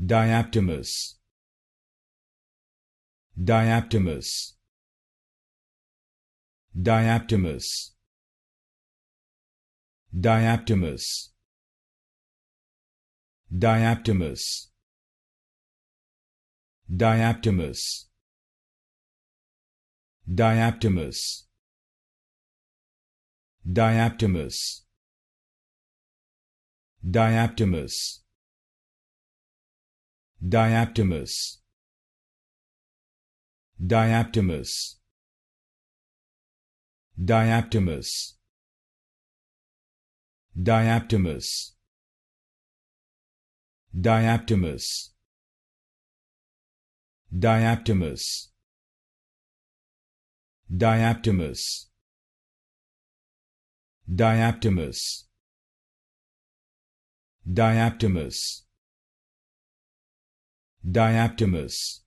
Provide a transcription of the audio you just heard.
Diaptomus, Diaptomus, Diaptomus, Diaptomus, Diaptomus, Diaptomus, Diaptomus, Diaptomus, Diaptomus, Diaptomus, Diaptomus, Diaptomus, Diaptomus, Diaptomus, Diaptomus, Diaptomus, Diaptomus, Diaptomus, Diaptomus,